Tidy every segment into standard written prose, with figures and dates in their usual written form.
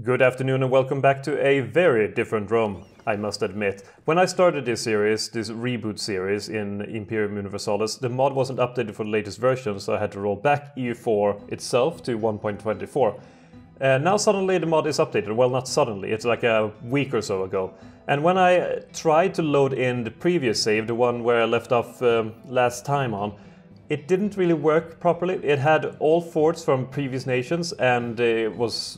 Good afternoon and welcome back to a very different Rome, I must admit. When I started this series, this Reboot series in Imperium Universalis, the mod wasn't updated for the latest version, so I had to roll back EU4 itself to 1.24. Now suddenly the mod is updated. Well, not suddenly, it's like a week or so ago. And when I tried to load in the previous save, the one where I left off last time on, it didn't really work properly. It had all forts from previous nations and it was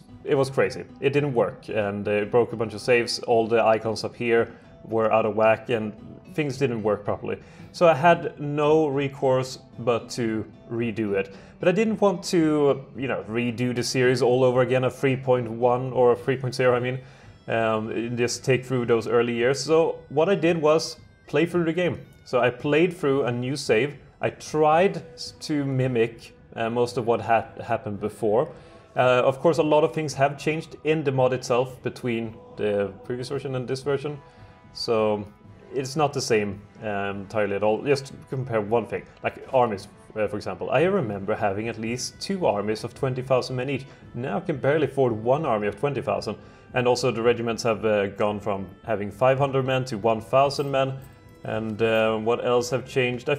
crazy. It didn't work and it broke a bunch of saves. All the icons up here were out of whack and things didn't work properly. So I had no recourse but to redo it. But I didn't want to, redo the series all over again, a 3.1 or a 3.0, I mean, just take through those early years. So what I did was play through the game. So I played through a new save. I tried to mimic most of what had happened before. Of course, a lot of things have changed in the mod itself between the previous version and this version, so it's not the same entirely at all. Just to compare one thing, like armies, for example. I remember having at least 2 armies of 20,000 men each. Now I can barely afford 1 army of 20,000. And also the regiments have gone from having 500 men to 1,000 men. And what else have changed? I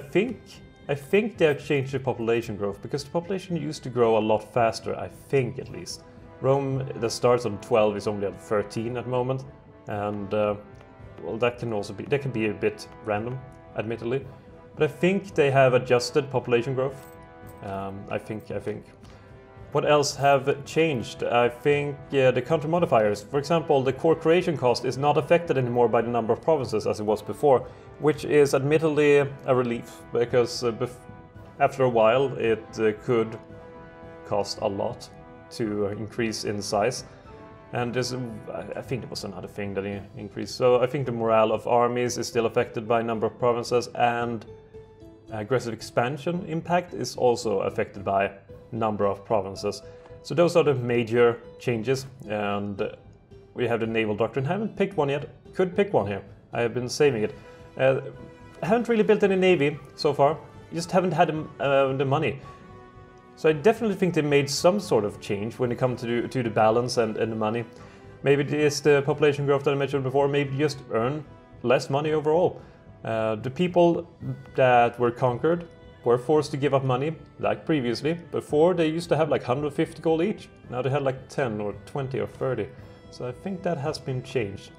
think they have changed the population growth, because the population used to grow a lot faster, I think at least. Rome, that starts on 12, is only at 13 at the moment, and well, that can be a bit random, admittedly. But I think they have adjusted population growth. I think. What else have changed? I think the counter modifiers. For example, the core creation cost is not affected anymore by the number of provinces as it was before, which is admittedly a relief, because after a while it could cost a lot to increase in size. And I think there was another thing that increased. So I think the morale of armies is still affected by number of provinces, and aggressive expansion impact is also affected by number of provinces. So those are the major changes, and we have the naval doctrine. I haven't picked one yet. Could pick one here. I have been saving it. I haven't really built any navy so far. Just haven't had the money. So I definitely think they made some sort of change when it comes to the balance and the money. Maybe it is the population growth that I mentioned before. Maybe just earn less money overall. The people that were conquered were forced to give up money, like previously. Before, they used to have like 150 gold each. Now they had like 10 or 20 or 30. So I think that has been changed.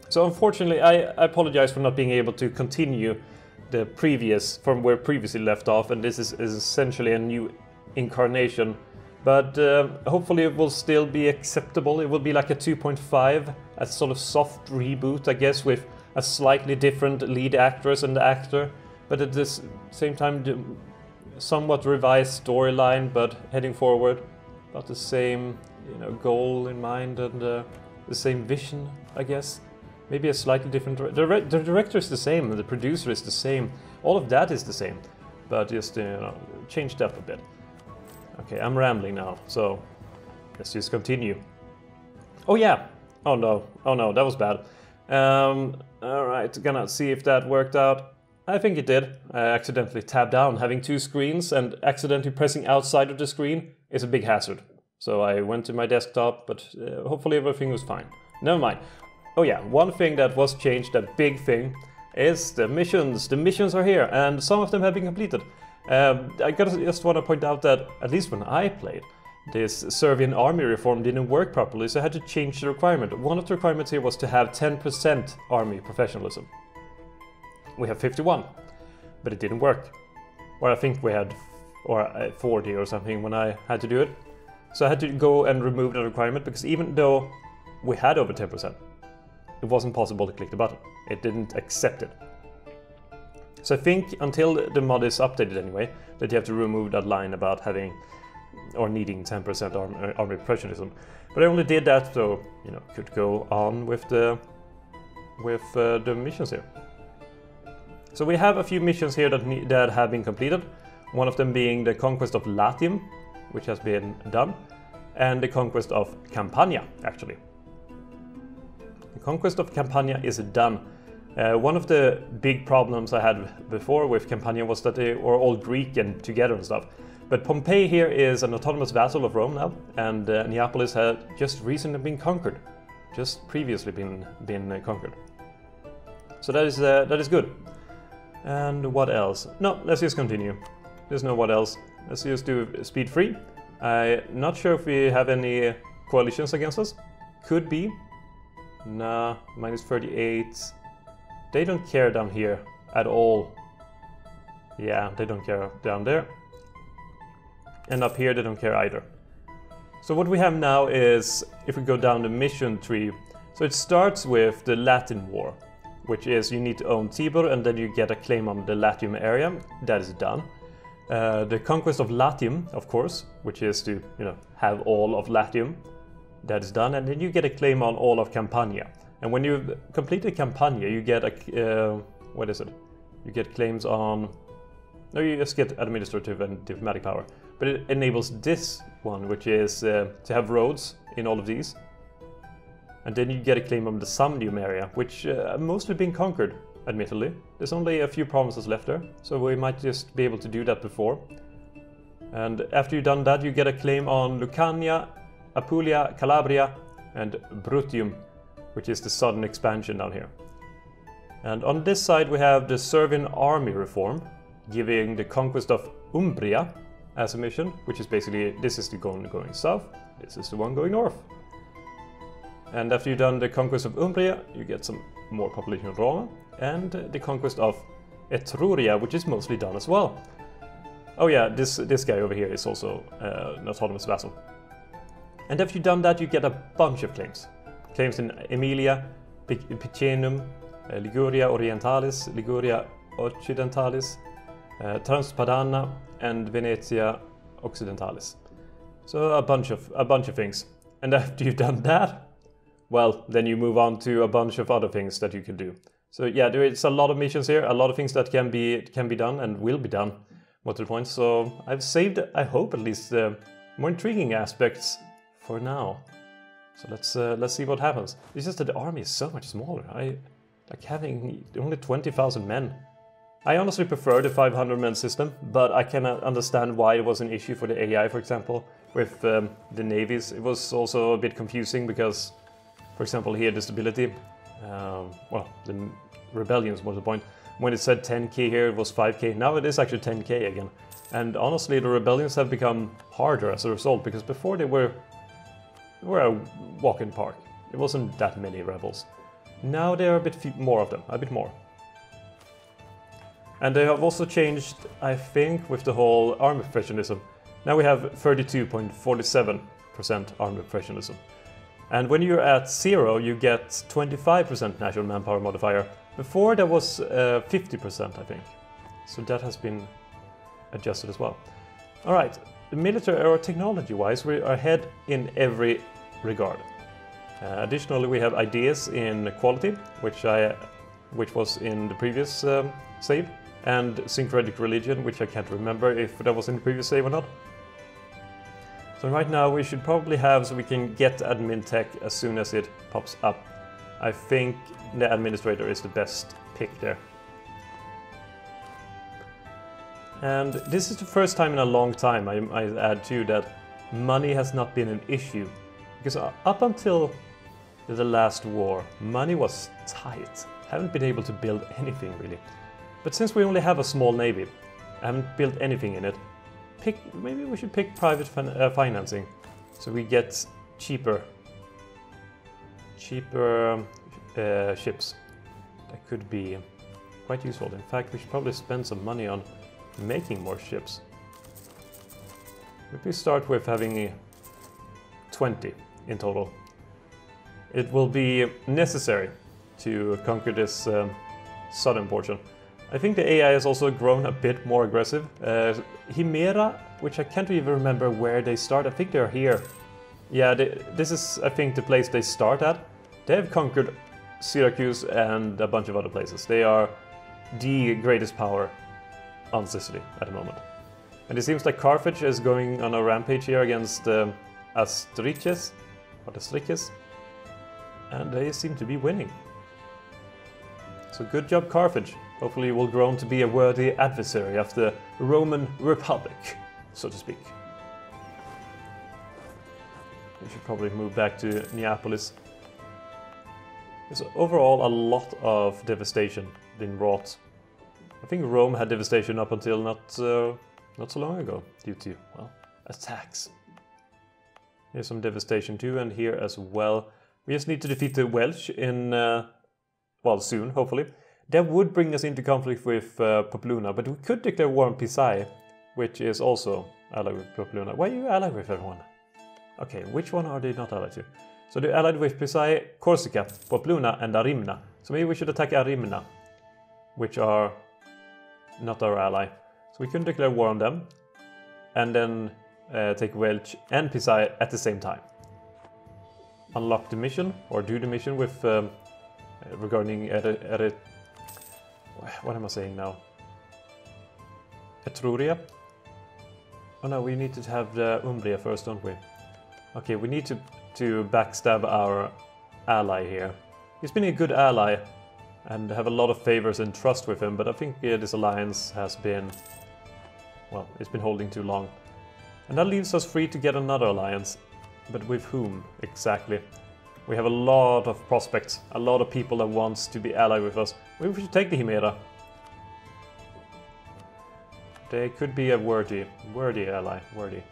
So unfortunately, I apologize for not being able to continue the previous, from where previously left off, and this is essentially a new incarnation. But hopefully it will still be acceptable. It will be like a 2.5, a sort of soft reboot, I guess, with a slightly different lead actress and actor. But at the same time, somewhat revised storyline, but heading forward. About the same, goal in mind and the same vision, I guess. Maybe a slightly different. The director is the same, the producer is the same. All of that is the same, but just changed up a bit. Okay, I'm rambling now, so let's just continue. Oh yeah. Oh no, that was bad. All right, gonna see if that worked out. I think it did. I accidentally tabbed down. Having 2 screens and accidentally pressing outside of the screen is a big hazard. So I went to my desktop, but hopefully everything was fine. Never mind. Oh yeah, one thing that was changed, a big thing, is the missions. The missions are here, and some of them have been completed. I just want to point out that, at least when I played, this Serbian army reform didn't work properly, so I had to change the requirement. One of the requirements here was to have 10% army professionalism. We have 51, but it didn't work. Or I think we had 40 or something when I had to do it. So I had to go and remove the requirement, because even though we had over 10%, it wasn't possible to click the button. It didn't accept it. So I think until the mod is updated anyway, that you have to remove that line about having or needing 10% army professionalism. But I only did that so could go on with the missions here. So we have a few missions here that have been completed. One of them being the conquest of Latium, which has been done, and the conquest of Campania, actually. The conquest of Campania is done. One of the big problems I had before with Campania was that they were all Greek and together and stuff. But Pompeii here is an autonomous vassal of Rome now, and Neapolis had just recently been conquered, just previously been conquered. So that is good. And what else? No, let's just continue. There's no what else. Let's just do speed 3. I'm not sure if we have any coalitions against us. Could be. Nah, minus 38. They don't care down here at all. Yeah, they don't care down there. And up here they don't care either. So what we have now is, if we go down the mission tree, so it starts with the Latin War, which is you need to own Tibur and then you get a claim on the Latium area. That is done. The conquest of Latium, of course, which is to have all of Latium. That is done, and then you get a claim on all of Campania. And when you've completed Campania, you get a what is it? You get claims on. No, you just get administrative and diplomatic power. But it enables this one, which is to have roads in all of these. And then you get a claim on the Samnium area, which mostly been conquered, admittedly. There's only a few provinces left there, so we might just be able to do that before. And after you've done that, you get a claim on Lucania, Apulia, Calabria, and Bruttium, which is the southern expansion down here. And on this side we have the Servian army reform, giving the conquest of Umbria as a mission, which is basically, this is the one going south, this is the one going north. And after you've done the conquest of Umbria, you get some more population of Roma, and the conquest of Etruria, which is mostly done as well. Oh yeah, this guy over here is also an autonomous vassal. And after you've done that, you get a bunch of claims. Claims in Emilia, Picenum, Liguria Orientalis, Liguria Occidentalis, Transpadana, and Venetia Occidentalis. So a bunch of things. And after you've done that, well, then you move on to a bunch of other things that you can do. So yeah, there is a lot of missions here, a lot of things that can be done and will be done, more to the point. So I've saved, I hope at least, more intriguing aspects for now. So let's see what happens. It's just that the army is so much smaller. I like having only 20,000 men. I honestly prefer the 500-man system, but I cannot understand why it was an issue for the AI, for example, with the navies. It was also a bit confusing because, for example, here the stability, well, the rebellions was the point. When it said 10k here, it was 5k. Now it is actually 10k again. And honestly, the rebellions have become harder as a result, because before they were a walk in the park. It wasn't that many rebels. Now there are a bit more of them, a bit more. And they have also changed, I think, with the whole army professionalism. Now we have 32.47% army professionalism. And when you're at 0, you get 25% natural manpower modifier. Before there was 50%, I think. So that has been adjusted as well. All right, the military or technology-wise, we are ahead in every regard. Additionally, we have ideas in quality, which was in the previous save, and syncretic religion, which I can't remember if that was in the previous save or not. So right now we should probably have, so we can get admin tech as soon as it pops up. I think the administrator is the best pick there. And this is the first time in a long time, I add too, that money has not been an issue. Because up until the last war, money was tight. Haven't been able to build anything really. But since we only have a small navy, I haven't built anything in it, maybe we should pick private financing. So we get cheaper ships. That could be quite useful. In fact, we should probably spend some money on making more ships. If we start with having 20 in total, it will be necessary to conquer this southern portion. I think the AI has also grown a bit more aggressive. Himera, which I can't even remember where they start. I think they're here. Yeah, this is, I think, the place they start at. They have conquered Syracuse and a bunch of other places. They are the greatest power on Sicily at the moment. And it seems like Carthage is going on a rampage here against Astriches, and they seem to be winning. So good job, Carthage. Hopefully you will grow to be a worthy adversary of the Roman Republic. so to speak. We should probably move back to Neapolis. There's overall a lot of devastation been wrought. I think Rome had devastation up until not so long ago, due to, well, attacks. Here's some devastation too, and here as well. We just need to defeat the Welsh in, well, soon, hopefully. That would bring us into conflict with Popeluna, but we could declare war on Pisae, which is also allied with Popeluna. Why are you allied with everyone? Okay, which one are they not allied to? So they're allied with Pisae, Corsica, Popeluna, and Arimna. So maybe we should attack Arimna, which are not our ally. So we can declare war on them, and then take Welsh and Pisae at the same time. Unlock the mission, or do the mission with regarding what am I saying now? Etruria? Oh no, we need to have the Umbria first, don't we? Okay, we need to backstab our ally here. He's been a good ally and have a lot of favors and trust with him, but I think this alliance has been, well, it's been holding too long. And that leaves us free to get another alliance. But with whom exactly? We have a lot of prospects, a lot of people that wants to be allied with us. Maybe we should take the Himera. They could be a worthy ally, worthy.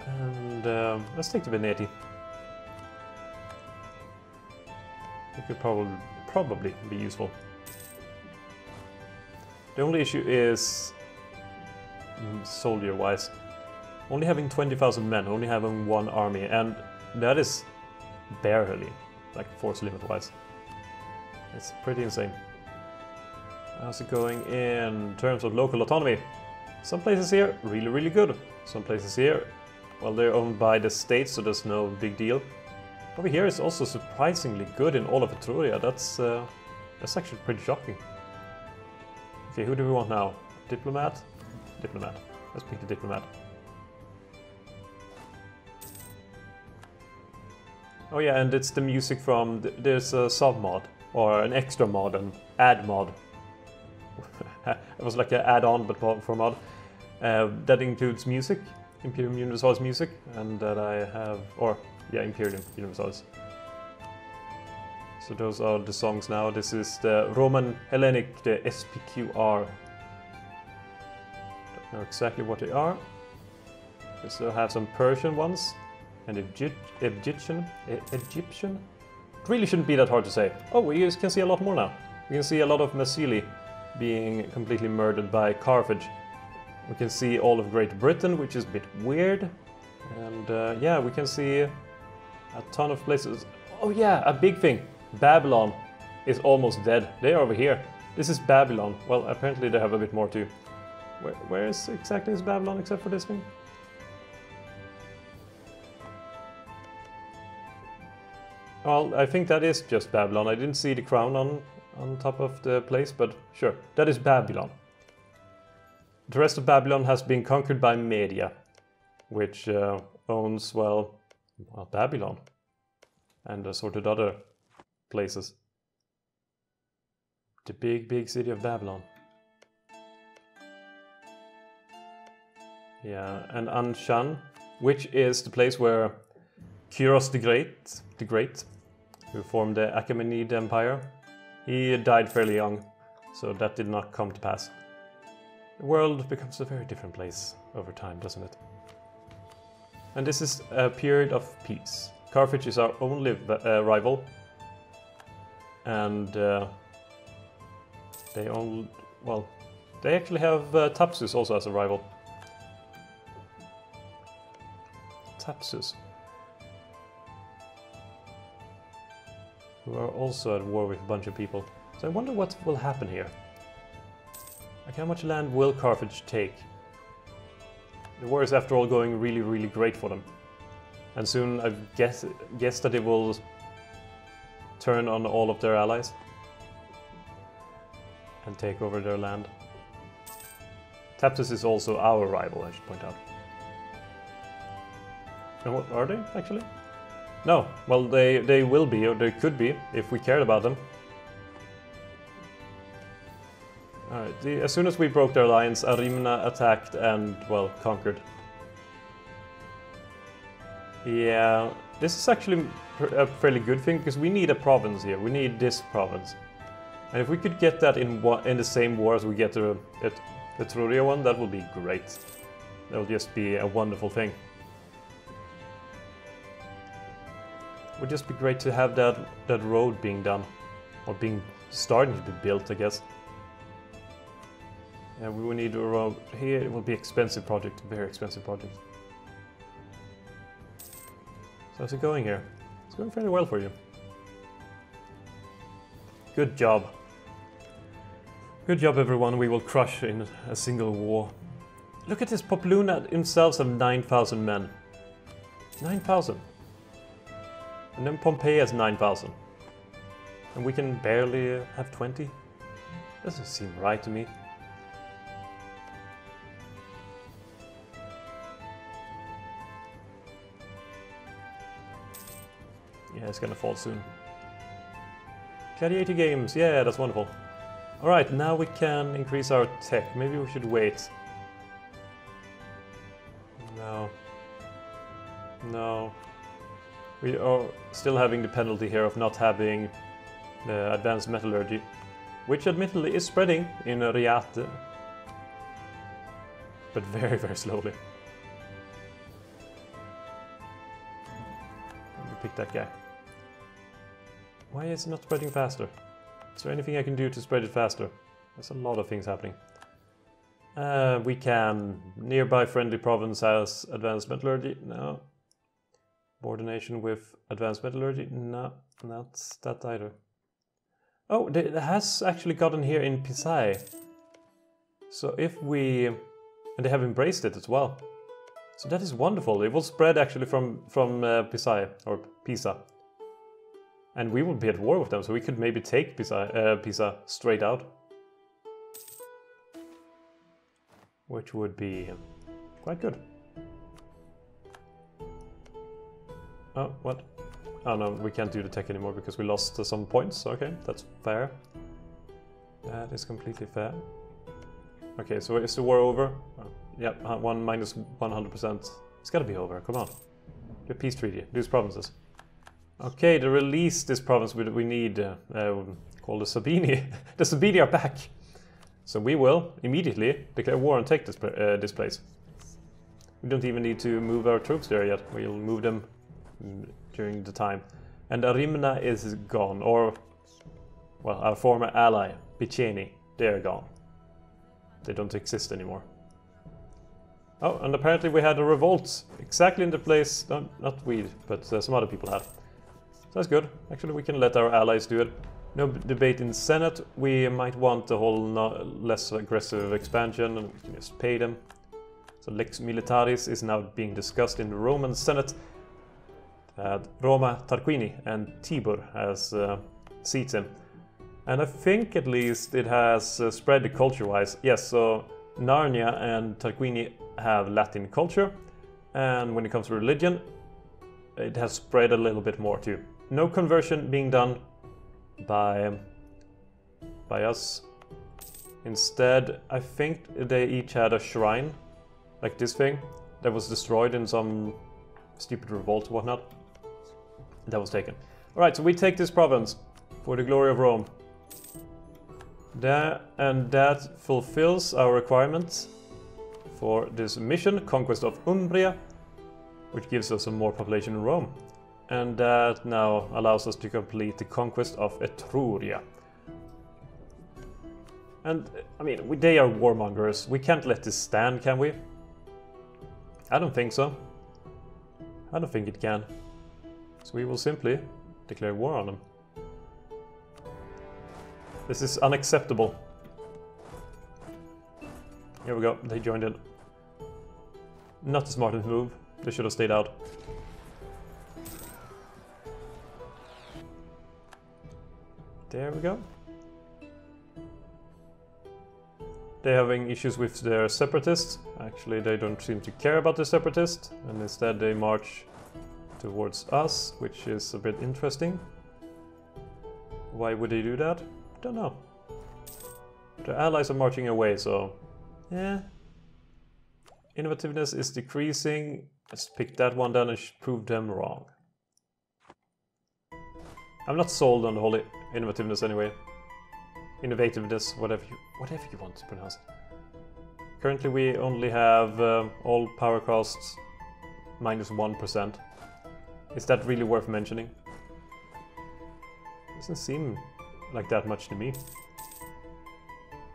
And let's take the Veneti. It could probably be useful. The only issue is soldier-wise. Only having 20,000 men, only having one army, and that is barely, like, force limit-wise. It's pretty insane. How's it going in terms of local autonomy? Some places here, really good. Some places here, well, they're owned by the state, so there's no big deal. Over here is also surprisingly good in all of Etruria. That's actually pretty shocking. Okay, who do we want now? Diplomat? Diplomat. Let's pick the diplomat. Oh yeah, and it's the music from... There's a sub-mod, or an extra mod, an add mod. It was like an add-on, but for mod. That includes music, Imperium Universalis music, and that I have... Or, yeah, Imperium Universalis. So those are the songs now. This is the Roman Hellenic, the SPQR. Don't know exactly what they are. We still have some Persian ones. And Egyptian? It really shouldn't be that hard to say. Oh, we can see a lot more now. We can see a lot of Massili being completely murdered by Carthage. We can see all of Great Britain, which is a bit weird. And yeah, we can see a ton of places. Oh yeah, a big thing. Babylon is almost dead. They are over here. This is Babylon. Well, apparently they have a bit more too. Where is exactly is Babylon except for this thing? Well, I think that is just Babylon. I didn't see the crown on top of the place, but sure, that is Babylon. The rest of Babylon has been conquered by Media, which owns, well, Babylon and assorted other places. The big city of Babylon. Yeah, and Anshan, which is the place where Kyros the Great, who formed the Achaemenid Empire, he died fairly young, so that did not come to pass. The world becomes a very different place over time, doesn't it? And this is a period of peace. Carthage is our only rival, and they actually have Thapsus also as a rival. Thapsus, who are also at war with a bunch of people. So I wonder what will happen here. Like, how much land will Carthage take? The war is after all going really great for them. And soon I guess that they will turn on all of their allies and take over their land. Thapsus is also our rival, I should point out. And what are they, actually? No, well, they will be, or they could be, if we cared about them. Alright, as soon as we broke their lines, Arimna attacked and, well, conquered. Yeah, this is actually a fairly good thing, because we need a province here. We need this province. And if we could get that in the same war as we get the Etruria one, that would be great. That would just be a wonderful thing. It would just be great to have that road being done. Or starting to be built, I guess. Yeah, we will need a road here. It will be expensive project, very expensive project. So how's it going here? It's going fairly well for you. Good job. Good job, everyone. We will crush in a single war. Look at this. Popoluna themselves have 9,000 men. 9,000. And then Pompeii has 9,000. And we can barely have 20? Doesn't seem right to me. Yeah, it's gonna fall soon. Gladiator games, yeah, that's wonderful. Alright, now we can increase our tech. Maybe we should wait. No. No. We are still having the penalty here of not having the advanced metallurgy, which admittedly is spreading in Riate. But very, very slowly. Let me pick that guy. Why is it not spreading faster? Is there anything I can do to spread it faster? There's a lot of things happening. We can. Nearby friendly province has advanced metallurgy. No. Coordination with advanced metallurgy. No, not that either. Oh, it has actually gotten here in Pisae. So if we... And they have embraced it as well. So that is wonderful. It will spread actually from Pisae, or Pisa. And we will be at war with them, so we could maybe take Pisa straight out. Which would be quite good. Oh, what? Oh no, we can't do the tech anymore because we lost some points. Okay, that's fair. That is completely fair. Okay, so is the war over? Oh, yeah, 1 minus 100%. It's gotta be over, come on. Do a peace treaty, these provinces. Okay, to release this province we need, called the Sabini. The Sabini are back! So we will immediately declare war and take this place. We don't even need to move our troops there yet. We'll move them during the time. And Arimna is gone, or, well, our former ally, Piceni, they are gone. They don't exist anymore. Oh, and apparently we had a revolt exactly in the place, not we, but some other people had. So that's good. Actually, we can let our allies do it. No debate in Senate. We might want a whole less aggressive expansion, and we can just pay them. So Lex Militaris is now being discussed in the Roman Senate. Roma, Tarquini, and Tibur has seats in. And I think at least it has spread culture-wise. Yes, so Narnia and Tarquini have Latin culture, and when it comes to religion, it has spread a little bit more too. No conversion being done by us. Instead, I think they each had a shrine, like this thing, that was destroyed in some stupid revolt or whatnot. That was taken. Alright, so we take this province for the glory of Rome. And that fulfills our requirements for this mission, Conquest of Umbria, which gives us some more population in Rome. And that now allows us to complete the conquest of Etruria. And, I mean, they are warmongers. We can't let this stand, can we? I don't think so. I don't think it can. So we will simply declare war on them. This is unacceptable. Here we go, they joined in. Not the smartest move. They should have stayed out. There we go. They're having issues with their separatists. Actually, they don't seem to care about the separatists, and instead they march towards us, which is a bit interesting. Why would they do that? Don't know. The allies are marching away, so... yeah. Innovativeness is decreasing. Let's pick that one down and prove them wrong. I'm not sold on the whole innovativeness anyway. Innovativeness, whatever you want to pronounce it. Currently we only have all power costs -1%. Is that really worth mentioning? Doesn't seem like that much to me.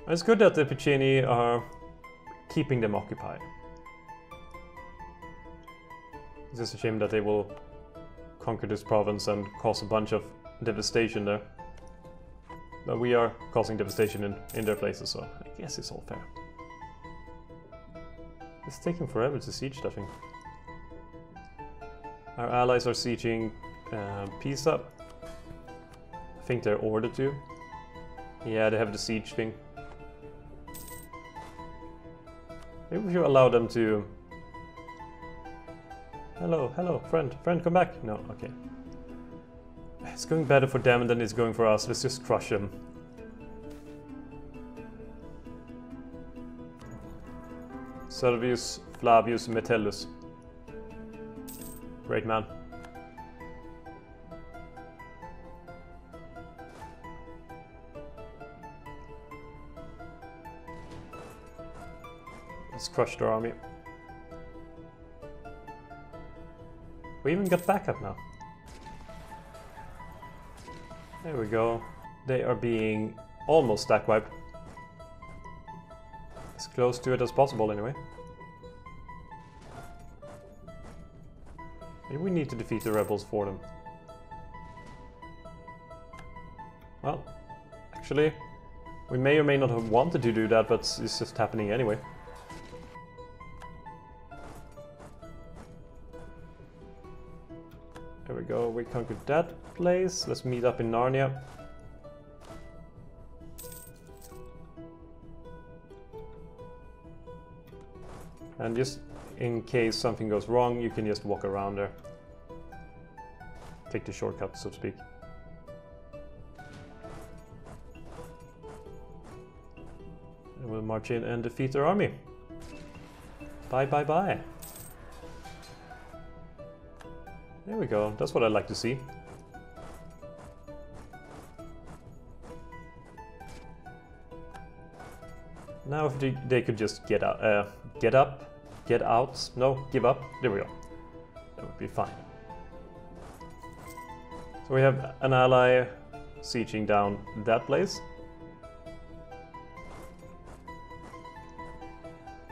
It's good that the Piceni are keeping them occupied. It's just a shame that they will conquer this province and cause a bunch of devastation there. But we are causing devastation in their places, so I guess it's all fair. It's taking forever to siege that thing. Our allies are sieging Pisa. I think they're ordered to. Yeah, they have the siege thing. Maybe we should allow them to... Hello, friend, come back. No, okay. It's going better for them than it's going for us. Let's just crush them. Servius Flavius Metellus. Great man. Let's crush their army. We even got backup now. There we go. They are being almost stack wiped. As close to it as possible anyway. Maybe we need to defeat the rebels for them. Well, actually, we may or may not have wanted to do that, but it's just happening anyway. There we go, we conquered that place. Let's meet up in Narnia. And just in case something goes wrong, you can just walk around there. Take the shortcut, so to speak. And we'll march in and defeat their army. Bye, bye, bye. There we go, that's what I like to see. Now if they could just get out, no, give up, there we go. That would be fine. So we have an ally sieging down that place.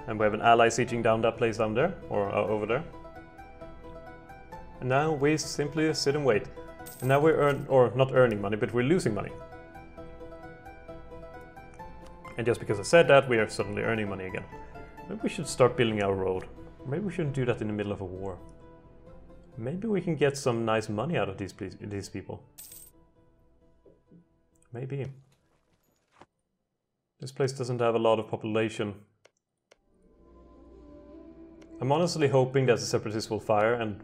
And we have an ally sieging down that place down there, or over there. And now we simply sit and wait. And now we're not earning money, but we're losing money. And just because I said that, we are suddenly earning money again. Maybe we should start building our road. Maybe we shouldn't do that in the middle of a war. Maybe we can get some nice money out of these people. Maybe. This place doesn't have a lot of population. I'm honestly hoping that the separatists will fire and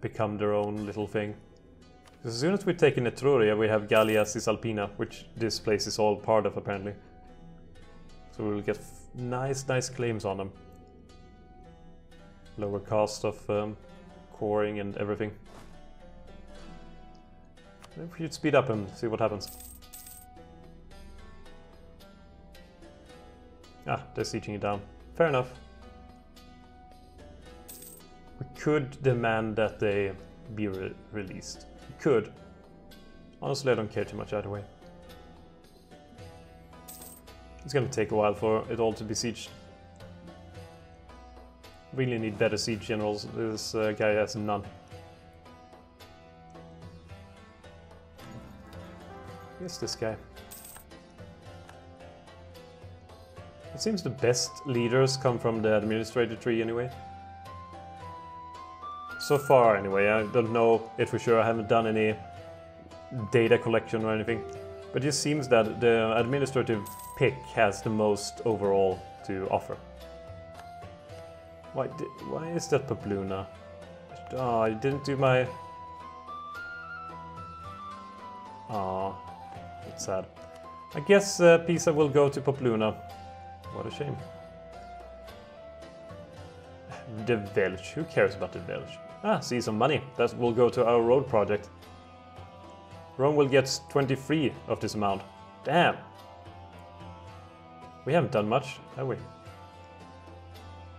become their own little thing. Because as soon as we take in Etruria, we have Gallia Cisalpina, which this place is all part of apparently. So we'll get nice claims on them. Lower cost of coring and everything. Maybe we should speed up and see what happens. Ah, they're sieging it down. Fair enough. We could demand that they be released. We could. Honestly, I don't care too much either way. It's gonna take a while for it all to be sieged. Really need better siege generals. This guy has none. Here's this guy. It seems the best leaders come from the administrator tree anyway. So far anyway, I don't know it for sure, I haven't done any data collection or anything. But it seems that the administrative pick has the most overall to offer. Why is that Pabluna? Oh, I didn't do my... Oh, that's sad. I guess Pisa will go to Popluna. What a shame. The Welsh. Who cares about the Welsh? Ah, see some money. That will go to our road project. Rome will get 23 of this amount. Damn. We haven't done much, have we?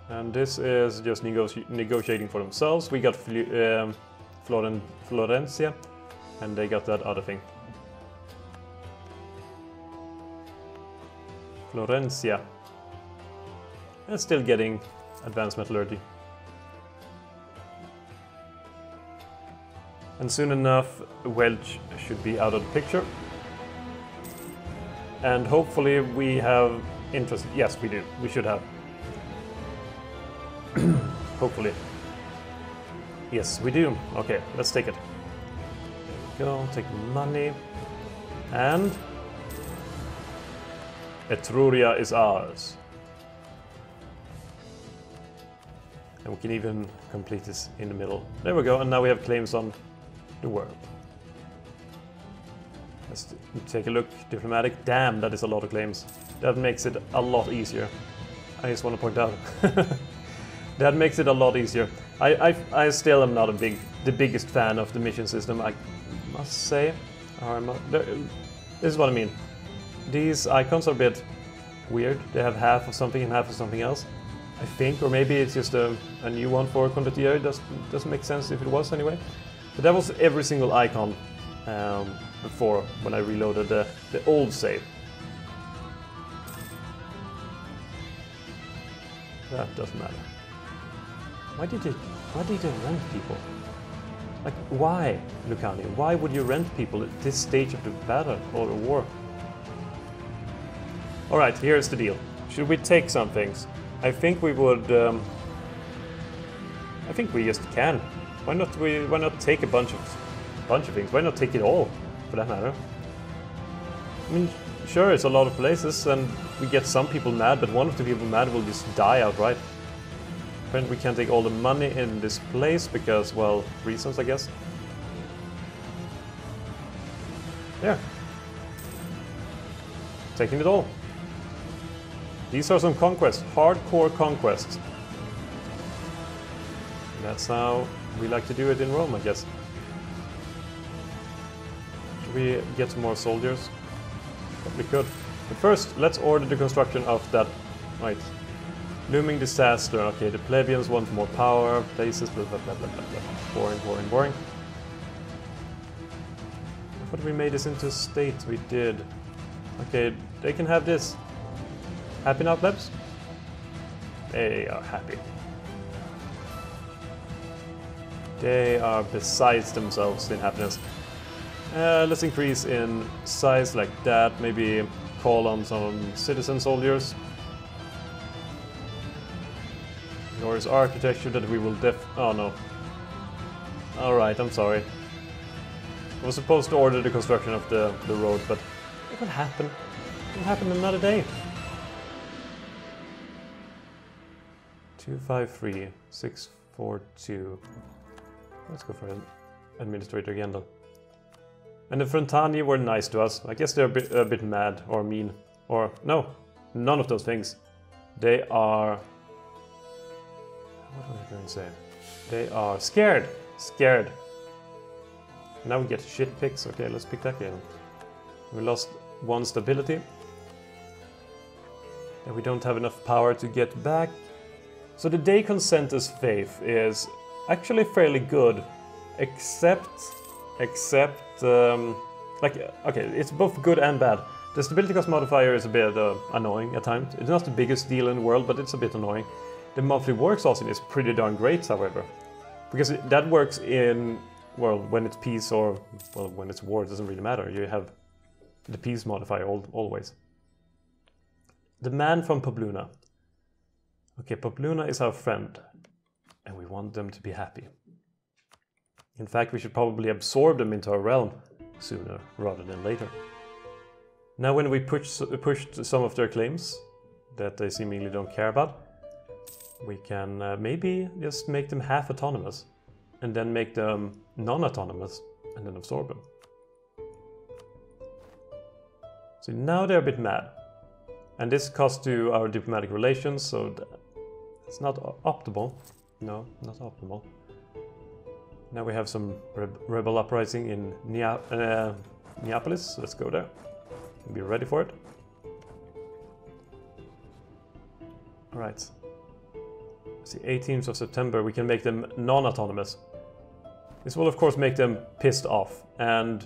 And this is just negotiating for themselves. We got Florencia, and they got that other thing. Florencia. And still getting advanced metallurgy. And soon enough, Welsh should be out of the picture. And hopefully we have interest. Yes, we do. We should have. Hopefully. Yes, we do. Okay, let's take it. There we go, take money. And Etruria is ours. And we can even complete this in the middle. There we go, and now we have claims on the world. Let's take a look. Diplomatic. Damn, that is a lot of claims. That makes it a lot easier. I just want to point out. That makes it a lot easier. I still am not the biggest fan of the mission system, I must say. This is what I mean. These icons are a bit weird. They have half of something and half of something else, I think. Or maybe it's just a new one for Condottieri. Doesn't make sense if it was anyway. But that was every single icon before when I reloaded the old save. That doesn't matter. Why did they rent people? Like, why, Lucani? Why would you rent people at this stage of the battle or the war? Alright, here's the deal. Should we take some things? I think we would... I think we just can. Why not take a bunch of things? Why not take it all, for that matter? I mean, sure, it's a lot of places, and we get some people mad, but one of the people mad will just die outright. Apparently we can't take all the money in this place because, well, reasons, I guess. Yeah. Taking it all. These are some conquests, hardcore conquests. And that's how we like to do it in Rome, I guess. Do we get some more soldiers? Probably could. But first, let's order the construction of that. Right. Looming disaster. Okay, the plebeians want more power, places, blah blah blah blah blah blah. Boring, boring, boring. I thought we made this into a state. We did. Okay, they can have this. Happy now, plebs? They are happy. They are besides themselves in happiness. Let's increase in size like that. Maybe call on some citizen soldiers. Glorious architecture that we will oh no. Alright, I'm sorry. I was supposed to order the construction of the road, but it will happen. It will happen another day. 253, 642. Let's go for an administrator again though. And the Frentani were nice to us. I guess they're a bit mad or mean. Or no, none of those things. They are... What was I going to say? They are scared. Scared. Now we get shit picks. Okay, let's pick that again. We lost one stability. And we don't have enough power to get back. So the day consensus faith is actually fairly good. Except... like, okay, it's both good and bad. The stability cost modifier is a bit annoying at times. It's not the biggest deal in the world, but it's a bit annoying. The monthly war exhaustion is pretty darn great, however. Because that works in, well, when it's peace or, well, when it's war, it doesn't really matter. You have the peace modifier always. The man from Popluna. Okay, Popluna is our friend. And we want them to be happy. In fact, we should probably absorb them into our realm sooner rather than later. Now when we pushed some of their claims that they seemingly don't care about, we can maybe just make them half autonomous and then make them non-autonomous and then absorb them. So now they're a bit mad. And this costs to our diplomatic relations, so it's not optimal. No, not optimal. Now we have some rebel uprising in Neapolis, so let's go there and be ready for it. Alright. See, 18th of September, we can make them non-autonomous. This will of course make them pissed off, and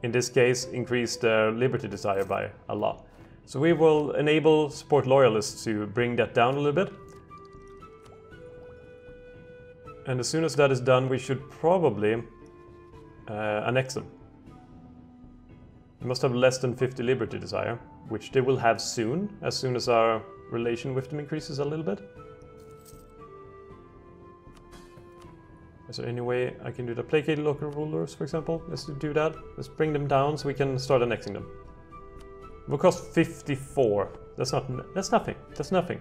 in this case increase their liberty desire by a lot. So we will enable support loyalists to bring that down a little bit. And as soon as that is done, we should probably annex them. We must have less than 50 liberty desire, which they will have soon as our relation with them increases a little bit. Is there any way I can do that? Placate local rulers, for example. Let's do that. Let's bring them down so we can start annexing them. It will cost 54. That's nothing. That's nothing.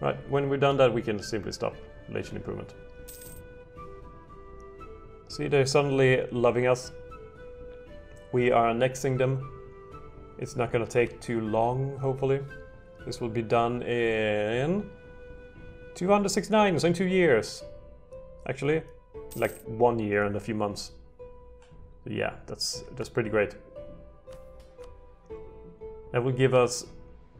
Right, when we've done that, we can simply stop relation improvement. See, they're suddenly loving us. We are annexing them. It's not gonna take too long, hopefully. This will be done in 269, so in 2 years. Actually, like 1 year and a few months. Yeah, that's pretty great. That will give us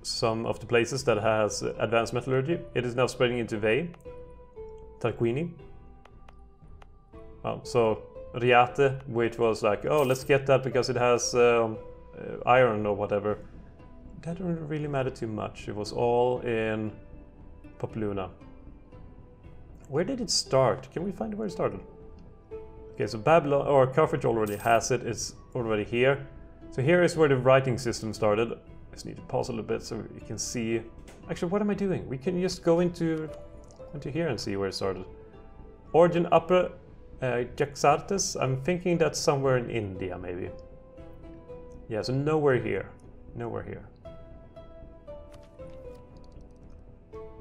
some of the places that has advanced metallurgy. It is now spreading into Vey, Tarquini. So Riate, which was like, oh, let's get that because it has iron or whatever. That didn't really matter too much. It was all in Popoluna. Where did it start? Can we find where it started? Okay, so Babylon, or Carthage already has it. It's already here. So here is where the writing system started. Just need to pause a little bit so you can see. Actually, what am I doing? We can just go into here and see where it started. Origin Upper Jaxartes. I'm thinking that's somewhere in India, maybe. Yeah, so nowhere here. Nowhere here.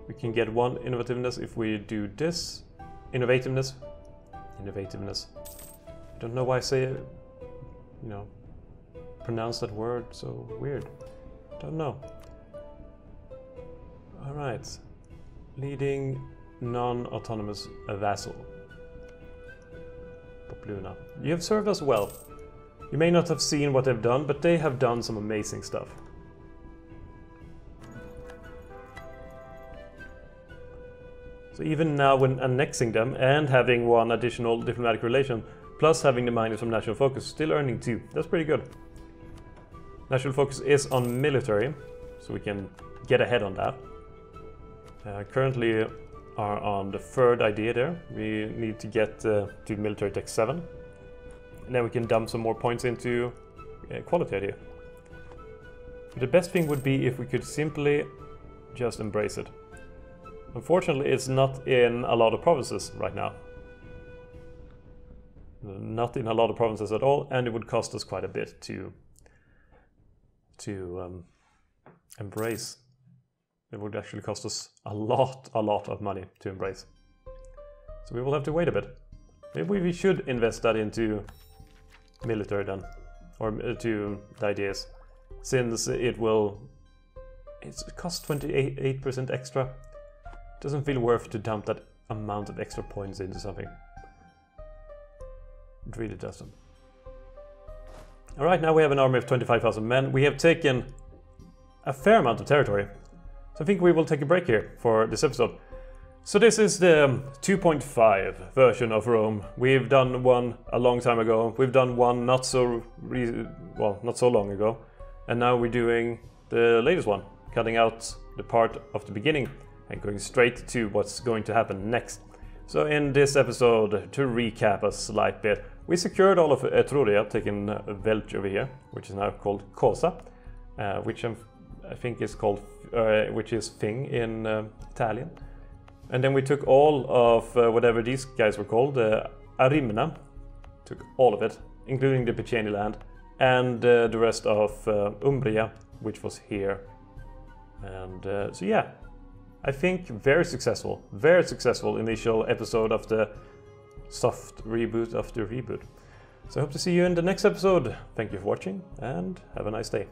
We can get one innovativeness if we do this. Innovativeness. Innovativeness. I don't know why I say it, you know, pronounce that word so weird. Don't know. Alright. Leading non-autonomous vassal. Popoluna. You have served us well. You may not have seen what they've done, but they have done some amazing stuff. So even now when annexing them and having one additional diplomatic relation, plus having the minus from national focus, still earning 2. That's pretty good. National focus is on military, so we can get ahead on that. Currently are on the 3rd idea there. We need to get to military tech 7. And then we can dump some more points into quality idea. But the best thing would be if we could simply just embrace it. Unfortunately, it's not in a lot of provinces right now. Not in a lot of provinces at all, and it would cost us quite a bit to embrace. It would actually cost us a lot of money to embrace. So we will have to wait a bit. Maybe we should invest that into military then, or to the ideas, since it costs 28% extra. It doesn't feel worth to dump that amount of extra points into something. It really doesn't. Alright, now we have an army of 25,000 men. We have taken a fair amount of territory. So I think we will take a break here for this episode. So this is the 2.5 version of Rome. We've done one a long time ago. We've done one not so long ago. And now we're doing the latest one, cutting out the part of the beginning and going straight to what's going to happen next. So in this episode, to recap a slight bit, we secured all of Etruria, taking Velch over here, which is now called Cosa, which I think is called, which is Thing in Italian. And then we took all of whatever these guys were called, Arimna, took all of it, including the Piceni land, and the rest of Umbria, which was here. And so yeah, I think very successful initial episode of the soft reboot of the reboot. So I hope to see you in the next episode. Thank you for watching and have a nice day.